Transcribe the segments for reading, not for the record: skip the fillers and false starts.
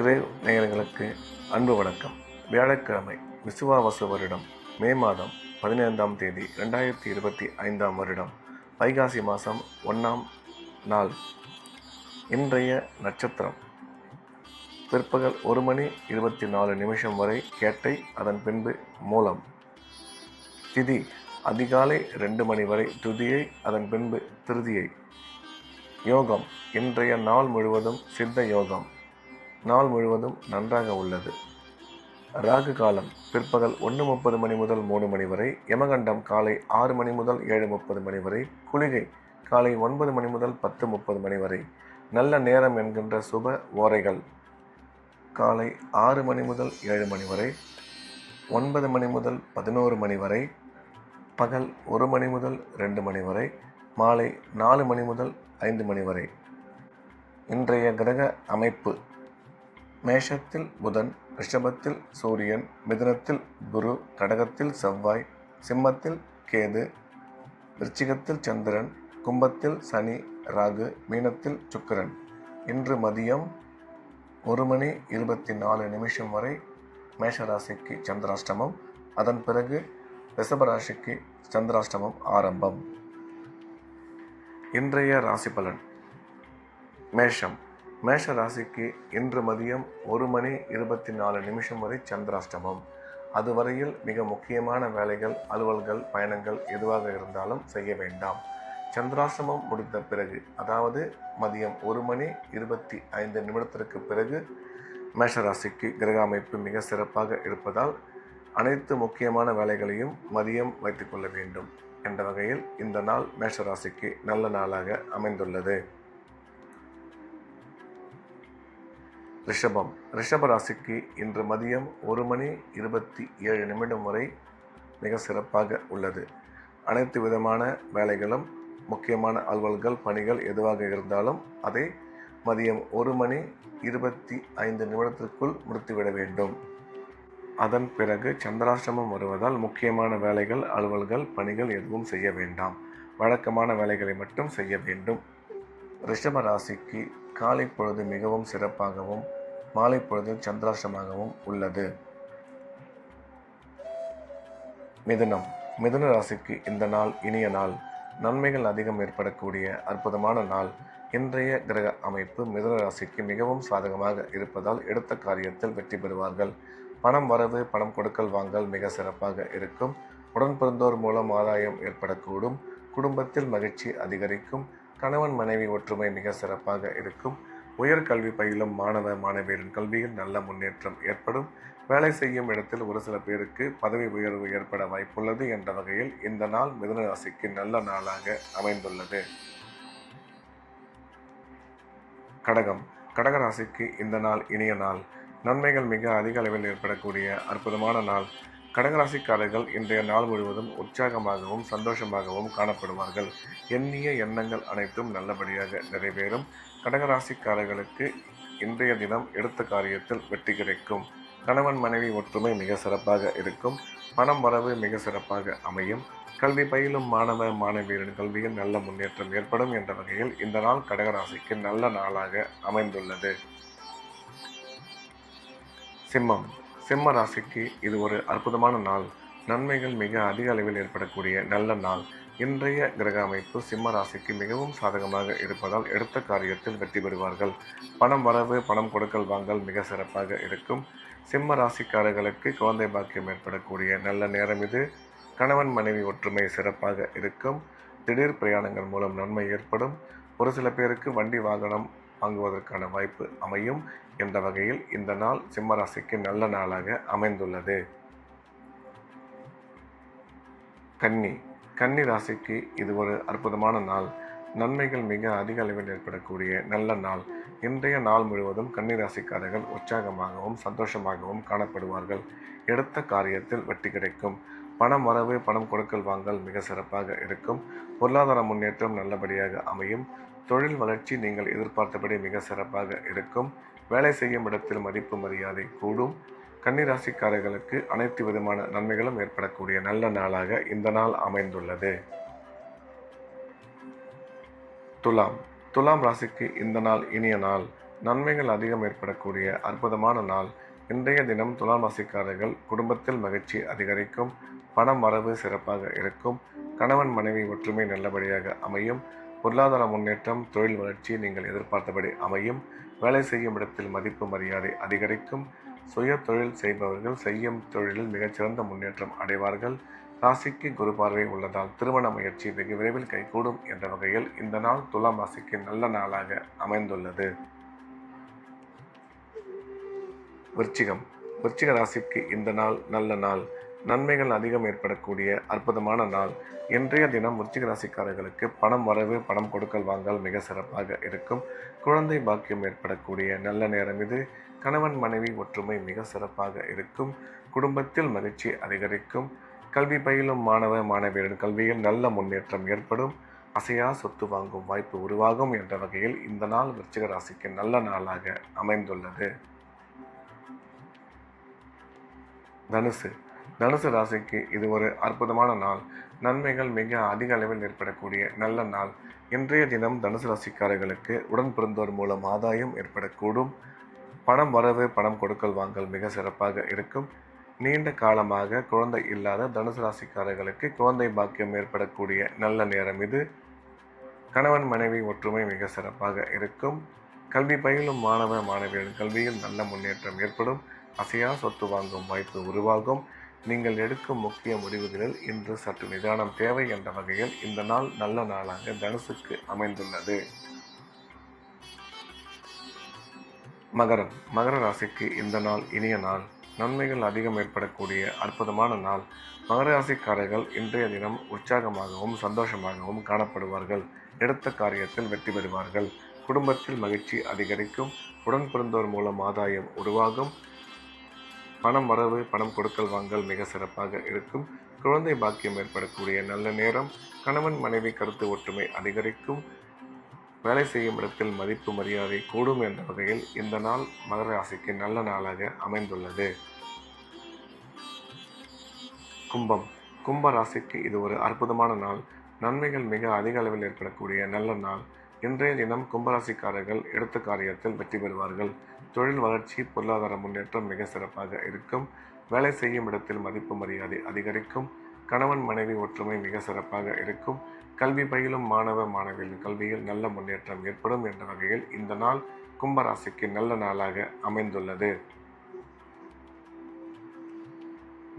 Grave நேயர்களுக்கு அன்பு வணக்கம். வியாழக்கிழமை, விசுவாவசு வருடம் மே மாதம் 15ஆம் தேதி 2025ஆம் வருடம் வைகாசி மாதம் 1ஆம் நாள். இன்றைய நட்சத்திரம் பிற்பகல் 1:24 வரை கேட்டை, அதன் பின்பு மூலம். திதி அதிகாலை 2 மணி வரை துதியை, அதன் பின்பு திருதியை. யோகம் இன்றைய நாள் முழுவதும் சித்த யோகம். நாள் முழுவதும் நன்றாக உள்ளது. ராகு காலம் பிற்பகல் 1:30 மணி முதல் 3 மணி வரை. யமகண்டம் காலை 6 மணி முதல் 7:30 மணி வரை. குளிகை காலை 9 மணி முதல் 10:30 மணி வரை. நல்ல நேரம் என்கின்ற சுப ஓரைகள் காலை 6 மணி முதல் 7 மணி வரை, 9 மணி முதல் 11 மணி வரை, பகல் 1 மணி முதல் 2 மணி வரை, மாலை 4 மணி முதல் 5 மணி வரை. இன்றைய கிரக அமைப்பு: மேஷத்தில் புதன், ரிஷபத்தில் சூரியன், மிதுனத்தில் குரு, கடகத்தில் செவ்வாய், சிம்மத்தில் கேது, விருச்சிகத்தில் சந்திரன், கும்பத்தில் சனி, ராகு, மீனத்தில் சுக்கிரன். இன்று மதியம் 1:24 வரை மேஷராசிக்கு சந்திராஷ்டமம். அதன் பிறகு ரிஷபராசிக்கு சந்திராஷ்டமம் ஆரம்பம். இன்றைய ராசி பலன்: மேஷம். மேஷ ராசிக்கு இன்று மதியம் 1:24 வரை சந்திராஷ்டமம். அதுவரையில் மிக முக்கியமான வேலைகள், அலுவல்கள், பயணங்கள் எதுவாக இருந்தாலும் செய்ய வேண்டாம். சந்திராஷ்டமம் முடிந்த பிறகு, அதாவது மதியம் 1:25 பிறகு மேஷராசிக்கு கிரக அமைப்பு மிக சிறப்பாக இருப்பதால் அனைத்து முக்கியமான வேலைகளையும் மதியம் வைத்துக்கொள்ள வேண்டும் என்ற வகையில் இந்த நாள் மேஷராசிக்கு நல்ல நாளாக அமைந்துள்ளது. ரிஷபம். ரிஷப ராசிக்கு இன்று மதியம் 1:27 வரை மிக சிறப்பாக உள்ளது. அனைத்து விதமான வேலைகளும், முக்கியமான அலுவல்கள், பணிகள் எதுவாக இருந்தாலும் அதை மதியம் 1:25 முடித்துவிட வேண்டும். அதன் பிறகு சந்திராஷ்டமம் வருவதால் முக்கியமான வேலைகள், அலுவல்கள், பணிகள் எதுவும் செய்ய வேண்டாம். வழக்கமான வேலைகளை மட்டும் செய்ய வேண்டும். ரிஷப ராசிக்கு காலை பொழுது மிகவும் சிறப்பாகவும், மாலை பொழுது சந்திராஷ்டமாகவும் உள்ளது. மிதுனம். மிதுன ராசிக்கு இந்த நாள் இனிய நாள். நன்மைகள் அதிகம் ஏற்படக்கூடிய அற்புதமான நாள். இன்றைய கிரக அமைப்பு மிதுன ராசிக்கு மிகவும் சாதகமாக இருப்பதால் எடுத்த காரியத்தில் வெற்றி பெறுவார்கள். பணம் வரவு, பணம் கொடுக்கல் வாங்கல் மிக சிறப்பாக இருக்கும். உடன் பிறந்தோர் மூலம் ஆதாயம் ஏற்படக்கூடும். குடும்பத்தில் மகிழ்ச்சி அதிகரிக்கும். கணவன் மனைவி ஒற்றுமை மிக சிறப்பாக இருக்கும். உயர்கல்வி பயிலும் மாணவ மாணவியரின் கல்வியில் நல்ல முன்னேற்றம் ஏற்படும். வேலை செய்யும் இடத்தில் ஒரு சில பேருக்கு பதவி உயர்வு ஏற்பட வாய்ப்புள்ளது என்ற வகையில் இந்த நாள் மிதுன ராசிக்கு நல்ல நாளாக அமைந்துள்ளது. கடகம். கடகராசிக்கு இந்த நாள் இனிய நாள். நன்மைகள் மிக அதிக அளவில் ஏற்படக்கூடிய அற்புதமான நாள். கடகராசிக்காரர்கள் இன்றைய நாள் முழுவதும் உற்சாகமாகவும் சந்தோஷமாகவும் காணப்படுவார்கள். எண்ணிய எண்ணங்கள் அனைத்தும் நல்லபடியாக நிறைவேறும். கடகராசிக்காரர்களுக்கு இன்றைய தினம் எடுத்த காரியத்தில் வெற்றி கிடைக்கும். கணவன் மனைவி ஒற்றுமை மிக சிறப்பாக இருக்கும். பணம் வரவு மிக சிறப்பாக அமையும். கல்வி பயிலும் மாணவ மாணவியரின் கல்வியில் நல்ல முன்னேற்றம் ஏற்படும் என்ற வகையில் இந்த நாள் கடகராசிக்கு நல்ல நாளாக அமைந்துள்ளது. சிம்மம். சிம்ம ராசிக்கு இது ஒரு அற்புதமான நாள். நன்மைகள் மிக அதிக அளவில் ஏற்படக்கூடிய நல்ல நாள். இன்றைய கிரக அமைப்பு சிம்ம ராசிக்கு மிகவும் சாதகமாக இருப்பதால் எடுத்த காரியத்தில் வெற்றி பெறுவார்கள். பணம் வரவு, பணம் கொடுக்கல் வாங்கல் மிக சிறப்பாக இருக்கும். சிம்ம ராசிக்காரர்களுக்கு குழந்தை பாக்கியம் ஏற்படக்கூடிய நல்ல நேரம் இது. கணவன் மனைவி ஒற்றுமை சிறப்பாக இருக்கும். திடீர் பிரயாணங்கள் மூலம் நன்மை ஏற்படும். ஒரு சில பேருக்கு வண்டி வாகனம் வாங்குவதற்கான வாய்ப்பு அமையும் என்ற வகையில் இந்த நாள் சிம்ம ராசிக்கு நல்ல நாளாக அமைந்துள்ளது. கன்னி. கன்னி ராசிக்கு இது ஒரு அற்புதமான நாள். நன்மைகள் மிக அதிக அளவில் ஏற்படக்கூடிய நல்ல நாள். இன்றைய நாள் முழுவதும் கன்னி ராசிக்காரர்கள் உற்சாகமாகவும் சந்தோஷமாகவும் காணப்படுவார்கள். எடுத்த காரியத்தில் வெற்றி கிடைக்கும். பணம் வரவு, பணம் கொடுக்கல் வாங்கல் மிக சிறப்பாக இருக்கும். பொருளாதார முன்னேற்றம் நல்லபடியாக அமையும். தொழில் வளர்ச்சி நீங்கள் எதிர்பார்த்தபடி மிக சிறப்பாக இருக்கும். வேலை செய்யும் இடத்தில் மதிப்பு மரியாதை கூடும். கன்னிராசிக்காரர்களுக்கு அனைத்து விதமான நன்மைகளும் ஏற்படக்கூடிய நல்ல நாளாக இந்த நாள் அமைந்துள்ளது. துலாம். துலாம் ராசிக்கு இந்த நாள் இனிய நாள். நன்மைகள் அதிகம் ஏற்படக்கூடிய அற்புதமான நாள். இன்றைய தினம் துலாம் ராசிக்காரர்கள் குடும்பத்தில் மகிழ்ச்சி அதிகரிக்கும். பணம் வரவு சிறப்பாக இருக்கும். கணவன் மனைவி ஒற்றுமை நல்லபடியாக அமையும். பொருளாதார முன்னேற்றம், தொழில் வளர்ச்சி நீங்கள் எதிர்பார்த்தபடி அமையும். வேலை செய்யும் இடத்தில் மதிப்பு மரியாதை அதிகரிக்கும். சுய தொழில் செய்பவர்கள் செய்யும் தொழிலில் மிகச்சிறந்த முன்னேற்றம் அடைவார்கள். ராசிக்கு குரு பார்வை உள்ளதால் திருமண முயற்சி வெகு விரைவில் கைகூடும் என்ற வகையில் இந்த நாள் துலாம் ராசிக்கு நல்ல நாளாக அமைந்துள்ளது. விருச்சிகம். விருச்சிக ராசிக்கு இந்த நாள் நல்ல நாள். நன்மைகள் அதிகம் ஏற்படக்கூடிய அற்புதமான நாள். இன்றைய தினம் விருச்சிக ராசிக்காரர்களுக்கு பணம் வரவு, பணம் கொடுக்கல் வாங்கல் மிக சிறப்பாக இருக்கும். குழந்தை பாக்கியம் ஏற்படக்கூடிய நல்ல நேரம் இது. கணவன் மனைவி ஒற்றுமை மிக சிறப்பாக இருக்கும். குடும்பத்தில் மகிழ்ச்சி அதிகரிக்கும். கல்வி பயிலும் மாணவ மாணவியரின் கல்வியில் நல்ல முன்னேற்றம் ஏற்படும். அசையா சொத்து வாங்கும் வாய்ப்பு உருவாகும் என்ற வகையில் இந்த நாள் விருச்சிக ராசிக்கு நல்ல நாளாக அமைந்துள்ளது. தனுசு. தனுசு ராசிக்கு இது ஒரு அற்புதமான நாள். நன்மைகள் மிக அதிக அளவில் ஏற்படக்கூடிய நல்ல நாள். இன்றைய தினம் தனுசு ராசிக்காரர்களுக்கு உடன் பிறந்தோர் மூலம் ஆதாயம் ஏற்படக்கூடும். பணம் வரவு, பணம் கொடுக்கல் வாங்கல் மிக சிறப்பாக இருக்கும். நீண்ட காலமாக குழந்தை இல்லாத தனுசு ராசிக்காரர்களுக்கு குழந்தை பாக்கியம் ஏற்படக்கூடிய நல்ல நேரம் இது. கணவன் மனைவி ஒற்றுமை மிக சிறப்பாக இருக்கும். கல்வி பயிலும் மாணவ மாணவியரின் கல்வியில் நல்ல முன்னேற்றம் ஏற்படும். அசையா சொத்து வாங்கும் வாய்ப்பு உருவாகும். நீங்கள் எடுக்கும் முக்கிய முடிவுகளில் இன்று சற்று நிதானம் தேவை என்ற வகையில் இந்த நாள் நல்ல நாளாக தனுசுக்கு அமைந்துள்ளது. மகரம். மகர ராசிக்கு இந்த நாள் இனிய நாள். நன்மைகள் அதிகம் ஏற்படக்கூடிய அற்புதமான நாள். மகர ராசிக்காரர்கள் இன்றைய தினம் உற்சாகமாகவும் சந்தோஷமாகவும் காணப்படுவார்கள். எடுத்த காரியத்தில் வெற்றி பெறுவார்கள். குடும்பத்தில் மகிழ்ச்சி அதிகரிக்கும். உடன் பிறந்தோர் மூலம் ஆதாயம் உருவாகும். பணம் வரவு, பணம் கொடுக்கல் வாங்கல் மிக சிறப்பாக இருக்கும். குழந்தை பாக்கியம் ஏற்படக்கூடிய நல்ல நேரம். கணவன் மனைவி கருத்து ஒற்றுமை அதிகரிக்கும். வேலை செய்யும் இடத்தில் மதிப்பு மரியாதை கூடும் என்ற வகையில் இந்த நாள் மகர ராசிக்கு நல்ல நாளாக அமைந்துள்ளது. கும்பம். கும்ப ராசிக்கு இது ஒரு அற்புதமான நாள். நன்மைகள் மிக அதிக அளவில் ஏற்படக்கூடிய நல்ல நாள். இன்றைய தினம் கும்பராசிக்காரர்கள் எடுத்த காரியத்தில் வெற்றி பெறுவார்கள். தொழில் வளர்ச்சி, பொருளாதார முன்னேற்றம் மிக சிறப்பாக இருக்கும். வேலை செய்யும் இடத்தில் மதிப்பு மரியாதை அதிகரிக்கும். கணவன் மனைவி ஒற்றுமை மிக சிறப்பாக இருக்கும். கல்வி பயிலும் மாணவ மாணவியரின் கல்வியில் நல்ல முன்னேற்றம் ஏற்படும் என்ற வகையில் இந்த நாள் கும்பராசிக்கு நல்ல நாளாக அமைந்துள்ளது.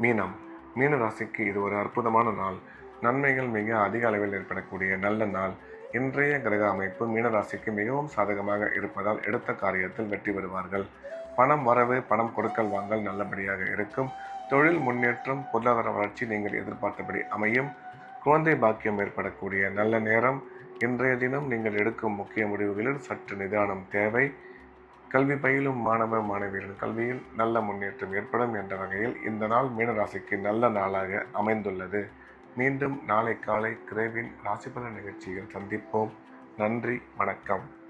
மீனம். மீன ராசிக்கு இது ஒரு அற்புதமான நாள். நன்மைகள் மிக அதிக அளவில் ஏற்படக்கூடிய நல்ல நாள். இன்றைய கிரக அமைப்பு மீனராசிக்கு மிகவும் சாதகமாக இருப்பதால் எடுத்த காரியத்தில் வெற்றி பெறுவார்கள். பணம் வரவு, பணம் கொடுக்கல் வாங்கல் நல்லபடியாக இருக்கும். தொழில் முன்னேற்றம், பொருளாதார வளர்ச்சி நீங்கள் எதிர்பார்த்தபடி அமையும். குழந்தை பாக்கியம் ஏற்படக்கூடிய நல்ல நேரம். இன்றைய தினம் நீங்கள் எடுக்கும் முக்கிய முடிவுகளில் சற்று நிதானம் தேவை. கல்வி பயிலும் மாணவ மாணவியரின் கல்வியில் நல்ல முன்னேற்றம் ஏற்படும் என்ற வகையில் இந்த நாள் மீனராசிக்கு நல்ல நாளாக அமைந்துள்ளது. மீண்டும் நாளை காலை கிரேவின் ராசிபலன் நிகழ்ச்சியில் சந்திப்போம். நன்றி, வணக்கம்.